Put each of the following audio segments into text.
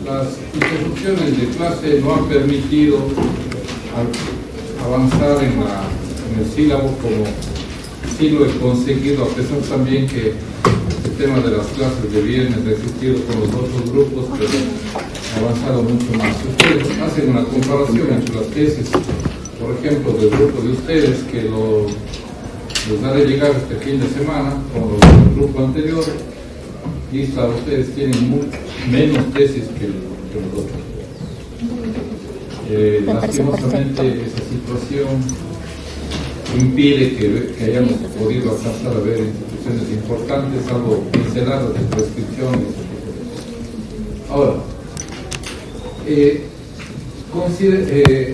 las interrupciones de clase no han permitido avanzar en el sílabo como sí lo he conseguido, a pesar también que el tema de las clases de viernes ha existido con los otros grupos, pero ha avanzado mucho más. Ustedes hacen una comparación entre las tesis, por ejemplo, del grupo de ustedes, que les haré llegar este fin de semana, con los del grupo anterior, y claro, ustedes tienen menos tesis que los otros. Lastimosamente esa situación impide que hayamos podido alcanzar a ver instituciones importantes, algo pinceladas de prescripción. Ahora,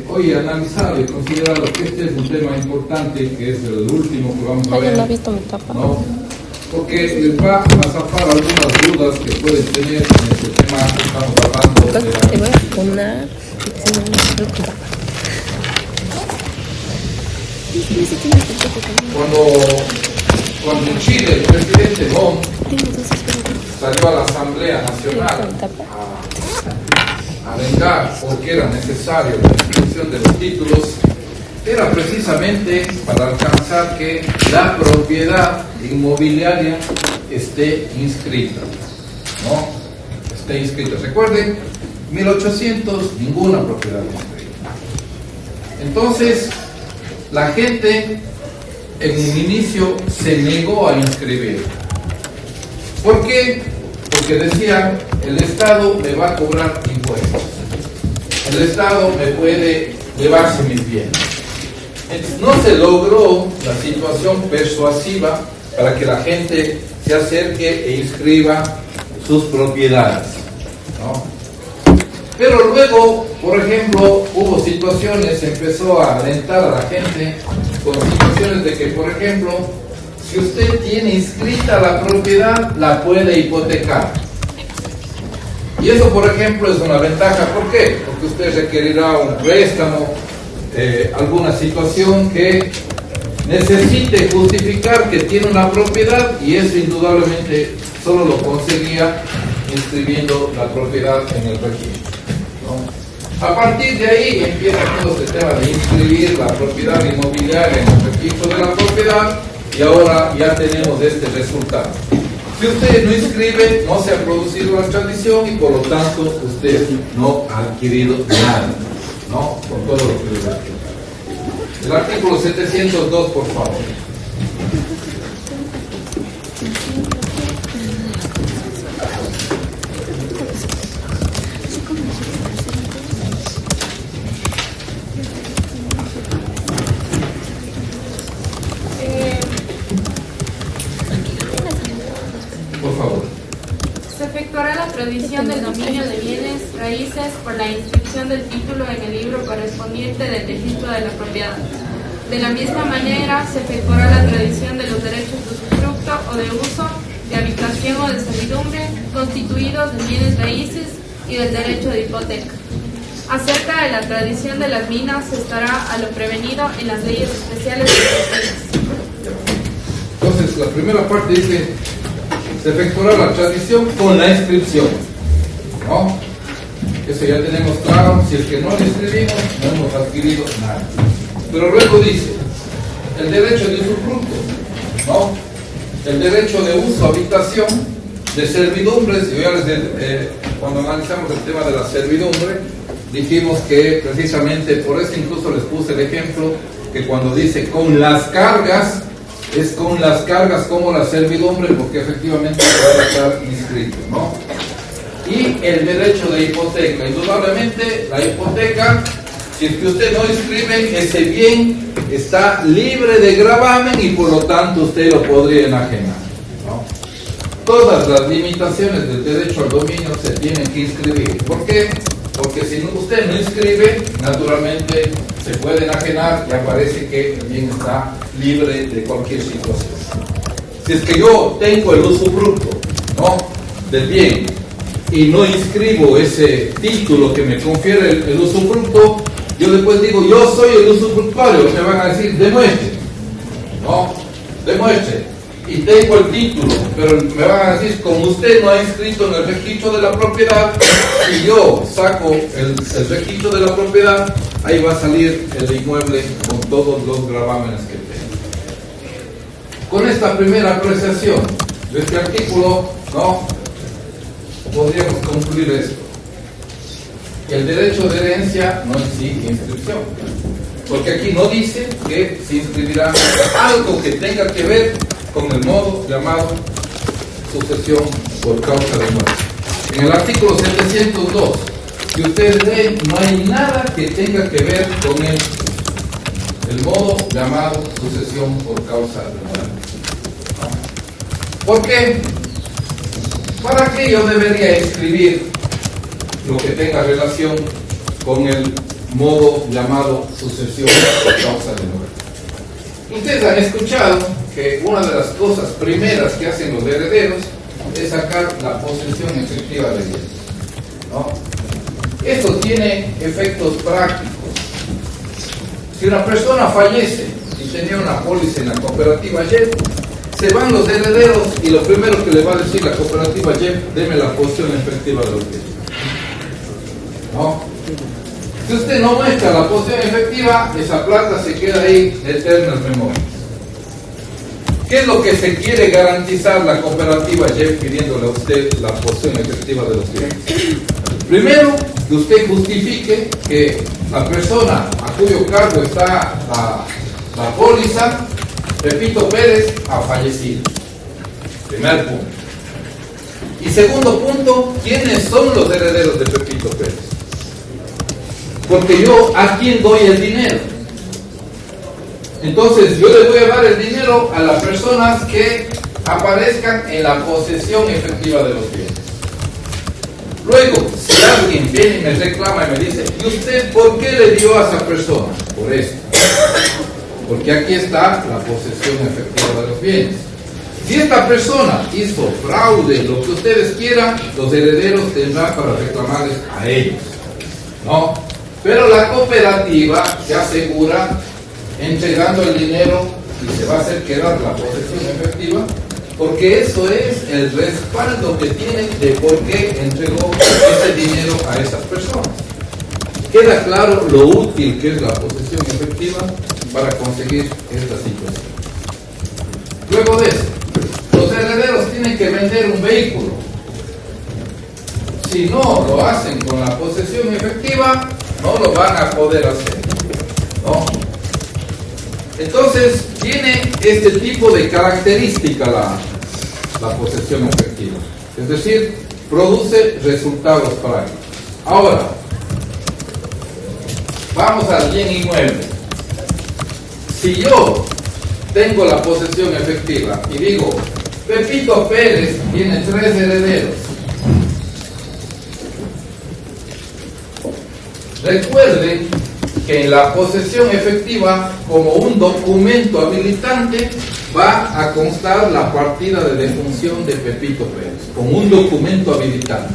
hoy analizar y considerar que este es un tema importante, que es el último que vamos a ver, ¿no? Porque les va a zafar algunas dudas que pueden tener en este tema que estamos hablando. Te voy a poner, si no me preocupa. Cuando en Chile el presidente Montt salió a la Asamblea Nacional a alentar porque era necesario la inscripción de los títulos, era precisamente para alcanzar que la propiedad inmobiliaria esté inscrita, ¿no? Esté inscrita. Recuerden, 1800, ninguna propiedad inscrita. Entonces, la gente en un inicio se negó a inscribir. ¿Por qué? Porque decían, el Estado me va a cobrar impuestos. El Estado me puede llevarse mis bienes. Entonces, no se logró la situación persuasiva para que la gente se acerque e inscriba sus propiedades, ¿no? Pero luego, por ejemplo, hubo situaciones, empezó a alentar a la gente con situaciones de que, por ejemplo, si usted tiene inscrita la propiedad, la puede hipotecar. Y eso, por ejemplo, es una ventaja. ¿Por qué? Porque usted requerirá un préstamo, alguna situación que necesite justificar que tiene una propiedad, y eso indudablemente solo lo conseguía inscribiendo la propiedad en el registro, ¿no? A partir de ahí empieza todo este tema de inscribir la propiedad inmobiliaria en el registro de la propiedad, y ahora ya tenemos este resultado. Si usted no inscribe, no se ha producido la tradición y por lo tanto usted no ha adquirido nada, ¿no? Con todo lo que les ha explicado. El artículo 702, por favor. Por favor. Se efectuará la tradición del dominio de bienes raíces por la inscripción del título en el libro correspondiente del registro de la propiedad. De la misma manera, se efectuará la tradición de los derechos de usufructo o de uso, de habitación o de servidumbre, constituidos de bienes raíces y del derecho de hipoteca. Acerca de la tradición de las minas, se estará a lo prevenido en las leyes especiales de Entonces, la primera parte dice: se efectuará la tradición con la inscripción, ¿no? Eso ya tenemos claro. Si es que no lo inscribimos, no hemos adquirido nada. Pero luego dice, el derecho de usufructo, ¿no? El derecho de uso, habitación, de servidumbres. Yo ya cuando analizamos el tema de la servidumbre, dijimos que precisamente por eso incluso les puse el ejemplo, que cuando dice con las cargas, es con las cargas como la servidumbre, porque efectivamente va a estar inscrito, ¿no? Y el derecho de hipoteca. Indudablemente, la hipoteca, si es que usted no inscribe, ese bien está libre de gravamen y por lo tanto usted lo podría enajenar, ¿no? Todas las limitaciones del derecho al dominio se tienen que inscribir. ¿Por qué? Porque si usted no inscribe, naturalmente se puede enajenar y aparece que el bien está libre de cualquier situación. Si es que yo tengo el usufructo, ¿no?, del bien y no inscribo ese título que me confiere el usufructo, yo después digo, yo soy el usufructuario, me van a decir, demuestre, ¿no? Demuestre. y tengo el título, pero me van a decir, como usted no ha inscrito en el registro de la propiedad, si yo saco el registro de la propiedad, ahí va a salir el inmueble con todos los gravámenes que tengo. Con esta primera apreciación de este artículo, ¿no?, podríamos concluir esto: el derecho de herencia no exige inscripción, porque aquí no dice que se inscribirá algo que tenga que ver con el modo llamado sucesión por causa de muerte. En el artículo 702, si ustedes ven, no hay nada que tenga que ver con el modo llamado sucesión por causa de muerte. ¿Por qué? ¿Para qué yo debería escribir lo que tenga relación con el modo llamado sucesión por causa de muerte? Ustedes han escuchado que una de las cosas primeras que hacen los herederos es sacar la posesión efectiva de bienes, ¿no? Esto tiene efectos prácticos. Si una persona fallece y tenía una póliza en la cooperativa YEP, se van los herederos y lo primero que le va a decir la cooperativa YEP: deme la posesión efectiva de los bienes, ¿no? Si usted no muestra la posesión efectiva, esa plata se queda ahí de eternas memorias. ¿Qué es lo que se quiere garantizar la cooperativa YEP pidiéndole a usted la posesión efectiva de los bienes? Primero, que usted justifique que la persona a cuyo cargo está la póliza, Pepito Pérez, ha fallecido. Primer punto. Y segundo punto, ¿quiénes son los herederos de Pepito Pérez? Porque yo, ¿a quién doy el dinero? Entonces, yo le voy a dar el dinero a las personas que aparezcan en la posesión efectiva de los bienes. Luego, si alguien viene y me reclama y me dice: ¿y usted por qué le dio a esa persona? Por esto. Porque aquí está la posesión efectiva de los bienes. Si esta persona hizo fraude, lo que ustedes quieran, los herederos tendrán para reclamarles a ellos, ¿no? Pero la cooperativa se asegura entregando el dinero y se va a hacer quedar la posesión efectiva, porque eso es el respaldo que tiene de por qué entregó ese dinero a esas personas. Queda claro lo útil que es la posesión efectiva para conseguir esta situación. Luego de eso, los herederos tienen que vender un vehículo. Si no lo hacen con la posesión efectiva, no lo van a poder hacer, ¿no? Entonces, tiene este tipo de característica la posesión efectiva. Es decir, produce resultados prácticos. Ahora, vamos al bien inmueble. Si yo tengo la posesión efectiva y digo: Pepito Pérez tiene 3 herederos. Recuerden que en la posesión efectiva, como un documento habilitante, va a constar la partida de defunción de Pepito Pérez, como un documento habilitante.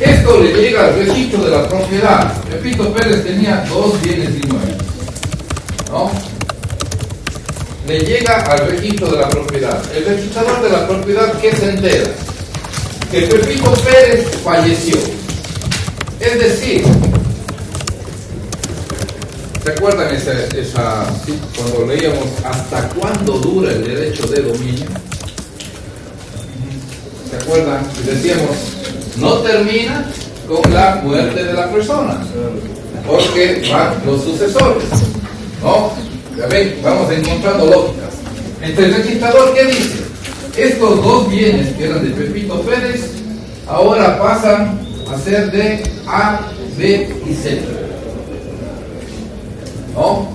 Esto le llega al registro de la propiedad. Pepito Pérez tenía 2 bienes inmuebles, ¿no? Le llega al registro de la propiedad. El registrador de la propiedad, ¿qué se entera? Que Pepito Pérez falleció. Es decir, ¿se acuerdan cuando leíamos hasta cuándo dura el derecho de dominio? ¿Se acuerdan? Y decíamos, no termina con la muerte de la persona, porque van los sucesores, ¿no? Ya ven, vamos encontrando lógicas. Entre el registrador, ¿qué dice? Estos 2 bienes que eran de Pepito Pérez, ahora pasan a ser de A, B y C, ¿no?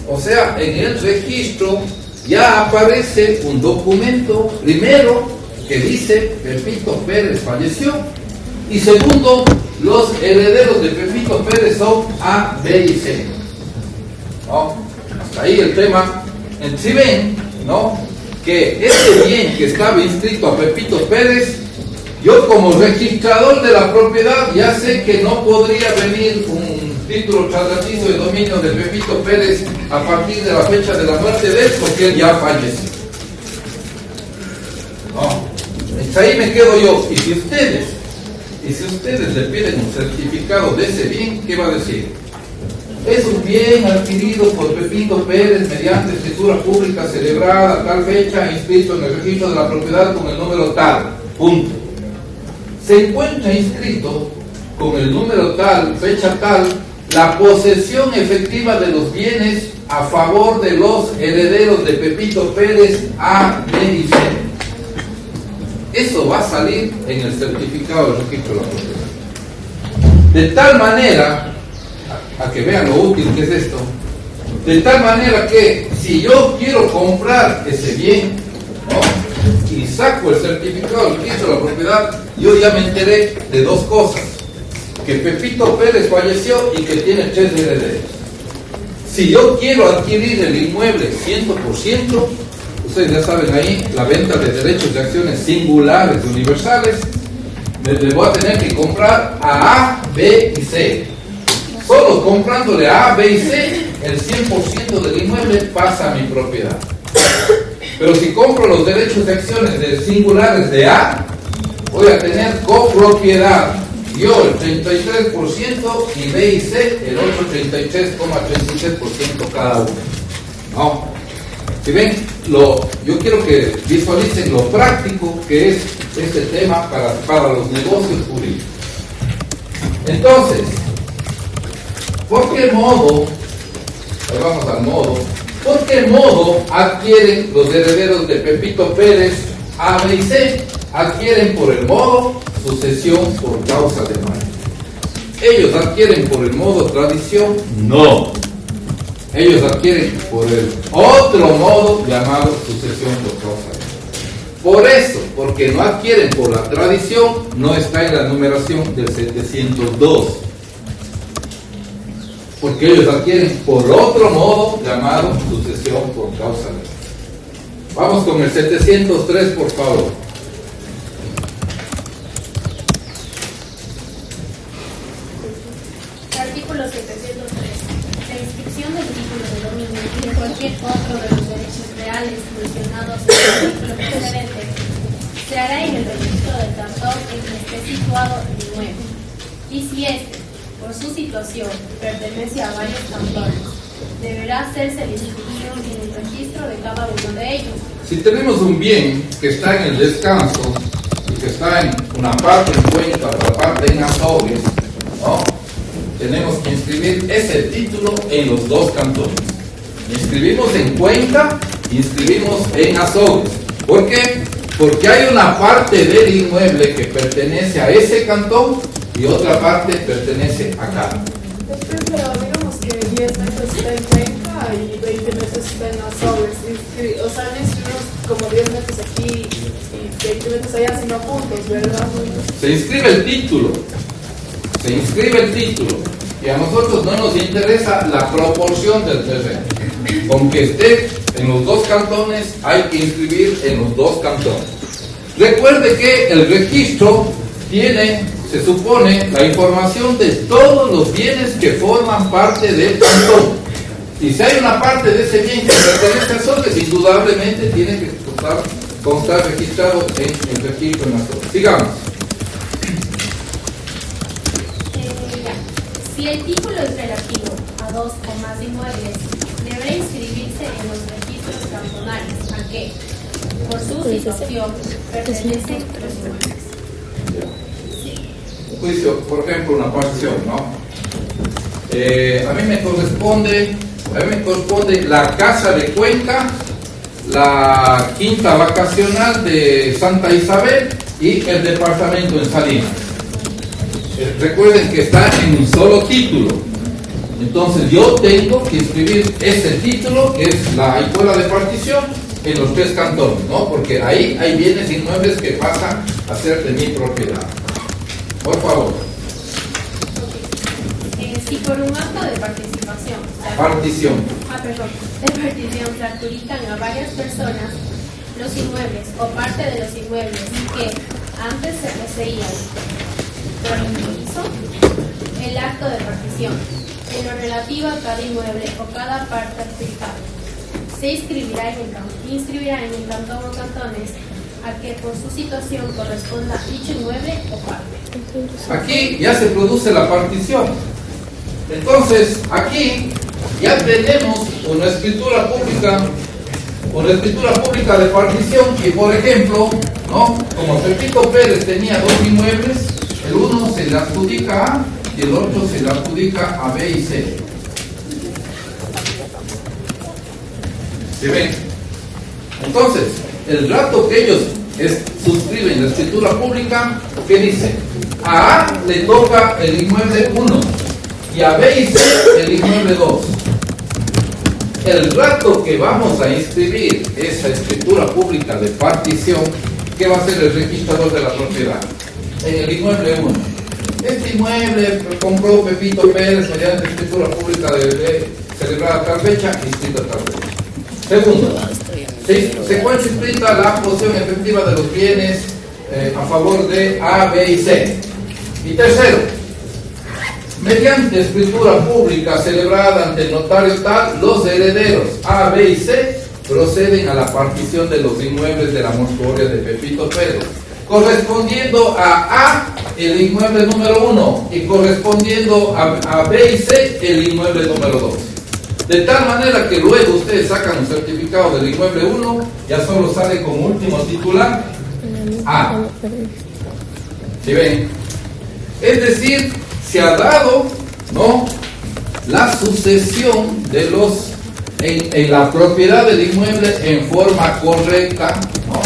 O sea, en el registro ya aparece un documento, primero, que dice Pepito Pérez falleció, y segundo, los herederos de Pepito Pérez son A, B y C, ¿no? Hasta ahí el tema. Si ven, ¿no?, que este bien que estaba inscrito a Pepito Pérez, yo como registrador de la propiedad ya sé que no podría venir un título traslativo de dominio de Pepito Pérez a partir de la fecha de la muerte de él, porque él ya falleció. No. Entonces ahí me quedo yo. Y si ustedes le piden un certificado de ese bien, ¿qué va a decir? Es un bien adquirido por Pepito Pérez mediante escritura pública celebrada a tal fecha, inscrito en el registro de la propiedad con el número tal. Punto. Se encuentra inscrito con el número tal, fecha tal, la posesión efectiva de los bienes a favor de los herederos de Pepito Pérez A, B y C. Eso va a salir en el certificado del registro de la propiedad. De tal manera, a que vean lo útil que es esto, de tal manera que si yo quiero comprar ese bien, ¿no?, y saco el certificado del registro de la propiedad, yo ya me enteré de dos cosas: que Pepito Pérez falleció y que tiene 3 herederos. Si yo quiero adquirir el inmueble 100%, ustedes ya saben ahí, la venta de derechos de acciones singulares y universales, le voy a tener que comprar a A, B y C. Solo comprándole a A, B y C, el 100% del inmueble pasa a mi propiedad. Pero si compro los derechos de acciones de singulares de A, voy a tener copropiedad. Yo el 33% y B y C el otro 33,33% cada uno. ¿No? Si ven, yo quiero que visualicen lo práctico que es este tema para los negocios jurídicos. Entonces, ¿por qué modo? Ahí vamos al modo. ¿Por qué modo adquieren los herederos de Pepito Pérez A, B y C? Adquieren por el modo sucesión por causa de muerte. ¿Ellos adquieren por el modo tradición? No. Ellos adquieren por el otro modo llamado sucesión por causa de muerte. Por eso, porque no adquieren por la tradición, no está en la numeración del 702. Porque ellos adquieren por otro modo llamado sucesión por causa de muerte. Vamos con el 703, por favor. Artículo 703. La inscripción del título de dominio y de cualquier otro de los derechos reales mencionados en el artículo precedente se hará en el registro del cantón en que esté situado el inmueble. Y si éste, por su situación, pertenece a varios cantones, deberá hacerse la inscripción en el registro de cada uno de ellos. Si tenemos un bien que está en el descanso y que está en una parte en Cuenca, otra parte en Azogues, ¿no?, tenemos que inscribir ese título en los dos cantones. Inscribimos en Cuenca, inscribimos en Azogues. ¿Por qué? Porque hay una parte del inmueble que pertenece a ese cantón y otra parte pertenece acá. Pero digamos que 10 meses está en Cuenca y 20 meses está en Azogues. O sea, no inscribimos como 10 meses aquí y 20 meses allá, sino juntos, ¿verdad? Se inscribe el título. Se inscribe el título. Y a nosotros no nos interesa la proporción del terreno. Con que esté en los dos cantones, hay que inscribir en los dos cantones. Recuerde que el registro tiene, se supone, la información de todos los bienes que forman parte del cantón. Y si hay una parte de ese bien que pertenece a Azogues, indudablemente tiene que constar registrado en el registro nacional. Sigamos. Si el título es relativo a dos o más inmuebles, deberá inscribirse en los registros cantonales a que, por su situación, pertenecen los inmuebles. Juicio, por ejemplo, una partición, ¿no? A mí me corresponde la casa de Cuenca, la quinta vacacional de Santa Isabel y el departamento en Salinas. Recuerden que está en un solo título. Entonces yo tengo que inscribir ese título, que es la escuela de partición, en los tres cantones, ¿no? Porque ahí hay bienes inmuebles que pasan a ser de mi propiedad. Por favor. Si por un acto de participación de partición se adjudican a varias personas los inmuebles o parte de los inmuebles que antes se poseían por inciso, el acto de partición, en lo relativo a cada inmueble o cada parte adjudicada, se inscribirá en el cantón o cantones a que por su situación corresponda dicho inmueble o parte. Aquí ya se produce la partición. Entonces, aquí ya tenemos una escritura pública de partición que, por ejemplo, ¿no? Como Pepito Pérez tenía dos inmuebles, el uno se le adjudica a y el otro se le adjudica a B y C. ¿Se ven? Entonces, el rato que ellos suscriben la escritura pública, ¿qué dice? A A le toca el inmueble 1 y a B y C el inmueble 2. El rato que vamos a inscribir esa escritura pública de partición, ¿qué va a hacer el registrador de la propiedad? En el inmueble 1. Este inmueble compró Pepito Pérez mediante escritura pública celebrada tal fecha, inscrita tal fecha. Segundo, se encuentra inscrita la posesión efectiva de los bienes a favor de A, B y C. Y tercero, mediante escritura pública celebrada ante el notario tal, los herederos A, B y C proceden a la partición de los inmuebles de la mortuoria de Pepito Pérez, correspondiendo a el inmueble número 1 y correspondiendo a B y C el inmueble número 2. De tal manera que luego ustedes sacan un certificado del inmueble 1, ya solo sale como último titular A. ¿Sí ven? Es decir, se ha dado, ¿no?, la sucesión de los en la propiedad del inmueble en forma correcta, ¿no?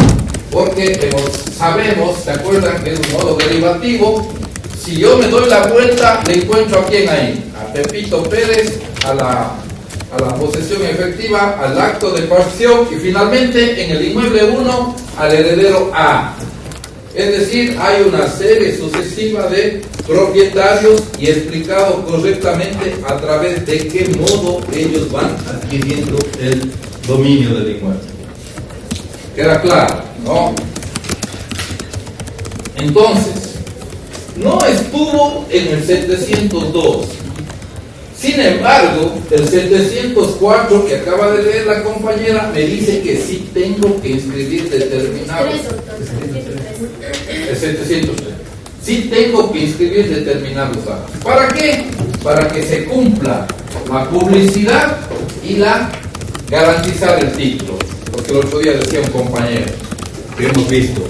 Porque sabemos, ¿se acuerdan que es un modo derivativo? Si yo me doy la vuelta, le encuentro a quién ahí, a Pepito Pérez, a la posesión efectiva, al acto de partición y finalmente en el inmueble 1 al heredero A. Es decir, hay una serie sucesiva de propietarios y explicado correctamente a través de qué modo ellos van adquiriendo el dominio del inmueble. ¿Queda claro? ¿No? Entonces, no estuvo en el 702. Sin embargo, el 704 que acaba de leer la compañera me dice que sí tengo que inscribir determinados. El 703. Sí tengo que inscribir determinados actos. ¿Para qué? Para que se cumpla la publicidad y garantizar el título. Porque el otro día decía un compañero que hemos visto.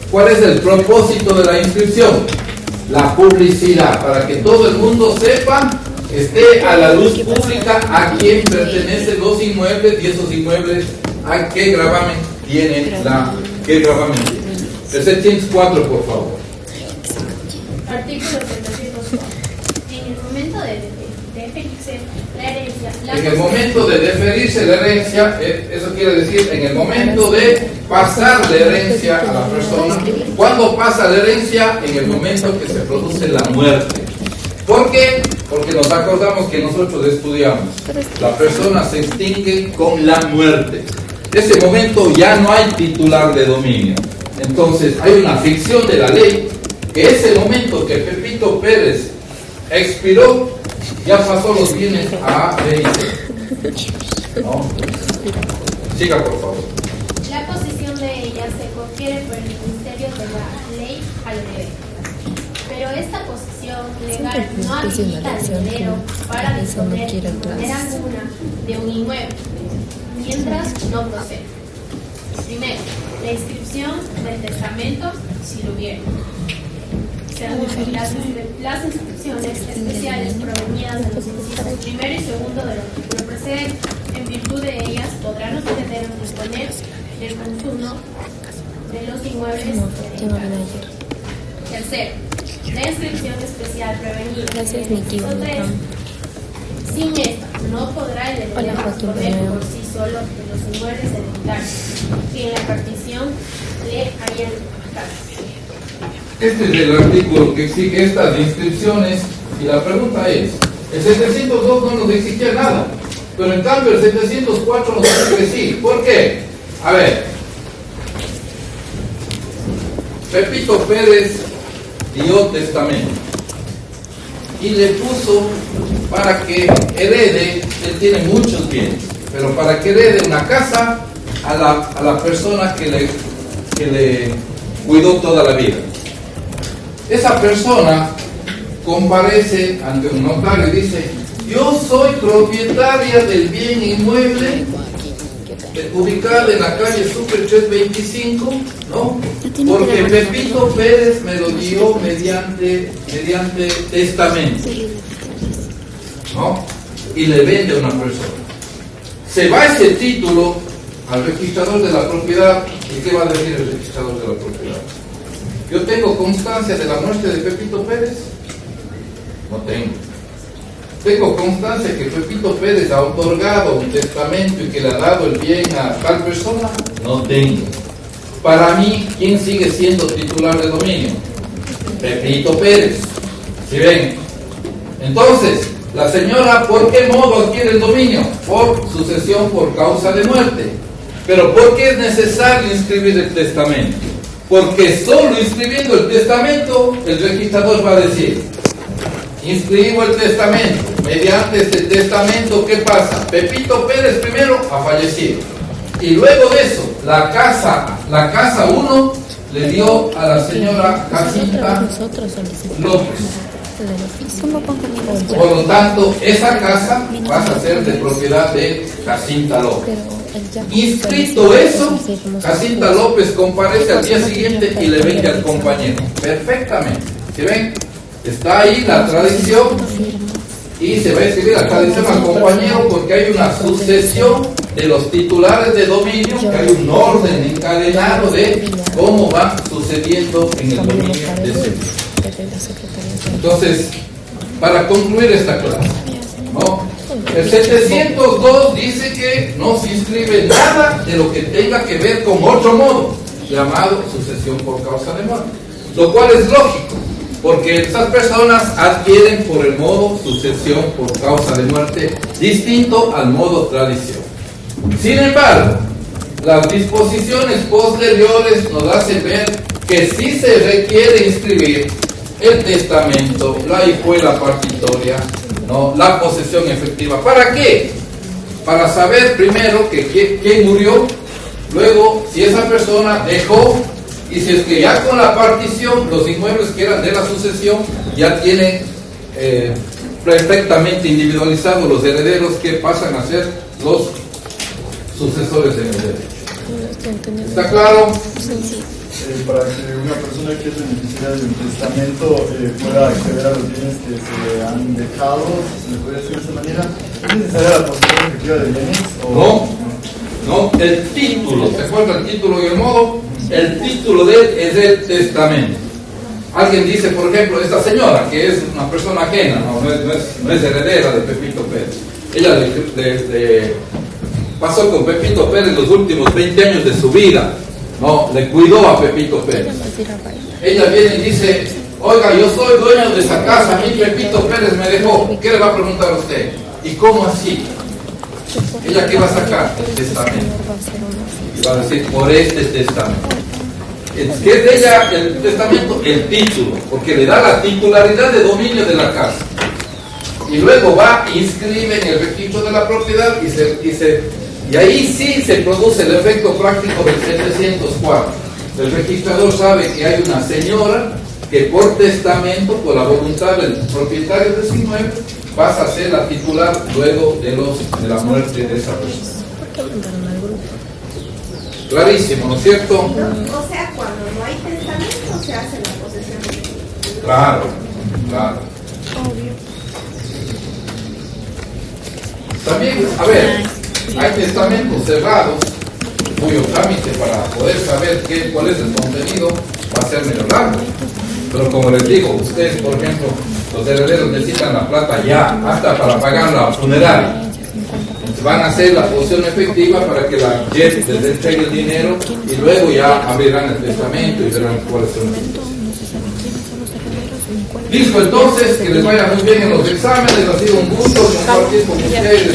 ¿Cuál es el propósito de la inscripción? La publicidad, para que todo el mundo sepa, esté a la luz pública a quién pertenecen los inmuebles y esos inmuebles a qué gravamen tienen El 704, por favor. Artículo 704. En el momento de deferirse la herencia. En el momento de deferirse la herencia, eso quiere decir en el momento de pasar la herencia a la persona. ¿Cuándo pasa la herencia? En el momento que se produce la muerte. ¿Por qué? Porque nos acordamos que nosotros estudiamos. La persona se extingue con la muerte. En ese momento ya no hay titular de dominio. Entonces hay una ficción de la ley que ese momento que Pepito Pérez expiró, ya pasó los bienes a A, B y C. ¿No? Siga, por favor. La posesión de ella se confiere por el ministerio de la ley al heredero. Pero esta posesión legal no habilita al heredero para disponer de manera alguna de un inmueble, mientras no procede. Primero, la inscripción del testamento, si lo hubiera. Segundo, las inscripciones especiales provenidas de los incisos primero y segundo del artículo precedente. En virtud de ellas podrán los herederos disponer del consumo de los inmuebles hereditarios. Tercero, la inscripción especial prevenida en el inciso 3. Sin esta, no podrá el heredero disponer por sí solo de los inmuebles hereditarios que en la partición le hayan dado. Este es el artículo que exige estas inscripciones y la pregunta es, el 702 no nos exigía nada, pero en cambio el 704 nos dice que sí. ¿Por qué? A ver, Pepito Pérez dio testamento y le puso para que herede, él tiene muchos bienes, pero para que herede una casa a la persona que le que le cuidó toda la vida. Esa persona comparece ante un notario y dice: yo soy propietaria del bien inmueble ubicado en la calle Super 325, ¿no? Porque Pepito Pérez me lo dio mediante testamento, ¿no? Y le vende a una persona. Se va ese título al registrador de la propiedad. ¿Y qué va a decir el registrador de la propiedad? Yo tengo constancia de la muerte de Pepito Pérez. No tengo. Tengo constancia que Pepito Pérez ha otorgado un testamento y que le ha dado el bien a tal persona. No tengo. Para mí, ¿quién sigue siendo titular de dominio? Pepito Pérez. ¿Sí ven? Entonces, la señora, ¿por qué modo adquiere el dominio? Por sucesión por causa de muerte. Pero ¿por qué es necesario inscribir el testamento? Porque solo inscribiendo el testamento, el registrador va a decir: inscribo el testamento. Mediante este testamento, ¿qué pasa? Pepito Pérez primero ha fallecido. Y luego de eso, la casa 1 le dio a la señora Jacinta López. Por lo tanto, esa casa pasa a ser de propiedad de Jacinta López. Inscrito eso, Jacinta López comparece al día siguiente y le vende al compañero. Perfectamente. ¿Sí ven? Está ahí la tradición y se va a escribir la tradición al compañero porque hay una sucesión de los titulares de dominio, que hay un orden encadenado de cómo va sucediendo en el dominio de ese. Entonces, para concluir esta clase, ¿no? El 702 dice que no se inscribe nada de lo que tenga que ver con otro modo, llamado sucesión por causa de muerte, lo cual es lógico, porque estas personas adquieren por el modo sucesión por causa de muerte distinto al modo tradición. Sin embargo, las disposiciones posteriores nos hacen ver que sí se requiere inscribir el testamento, la hijuela partitoria, ¿no? La posesión efectiva. ¿Para qué? Para saber primero que quién murió, luego si esa persona dejó, y si es que ya con la partición los inmuebles que eran de la sucesión ya tienen perfectamente individualizados los herederos que pasan a ser los sucesores en el derecho. ¿Está claro? Para que una persona que es beneficiaria de un testamento pueda acceder a los bienes que se han dejado, si se le puede decir de esa manera, ¿es necesaria la posesión efectiva de bienes? No, el título, ¿se acuerda el título y el modo? El título de él es el testamento. Alguien dice, por ejemplo, esta señora, que es una persona ajena, no es heredera de Pepito Pérez. Ella pasó con Pepito Pérez los últimos 20 años de su vida. No, le cuidó a Pepito Pérez. Ella viene y dice: oiga, yo soy dueño de esa casa, a mí Pepito Pérez me dejó. ¿Qué le va a preguntar a usted? ¿Y cómo así? ¿Ella qué va a sacar? El testamento. Y va a decir: por este testamento. ¿Qué es de ella el testamento? El título, porque le da la titularidad de dominio de la casa. Y luego va, inscribe en el registro de la propiedad y ahí sí se produce el efecto práctico del 704. El registrador sabe que hay una señora que por testamento, por la voluntad del propietario de ese inmueble, pasa a ser la titular luego de la muerte de esa persona. Clarísimo, ¿no es cierto? O sea, cuando no hay testamento se hace la posesión. Claro. También, a ver, hay testamentos cerrados cuyo trámite para poder saber cuál es el contenido va a ser medio largo. Pero como les digo, ustedes, por ejemplo, los herederos necesitan la plata ya, hasta para pagar la funeraria. Van a hacer la posesión efectiva para que la JET les entregue el dinero y luego ya abrirán el testamento y verán cuáles son los puntos. Listo, entonces, que les vaya muy bien en los exámenes. Ha sido un gusto compartir con ustedes.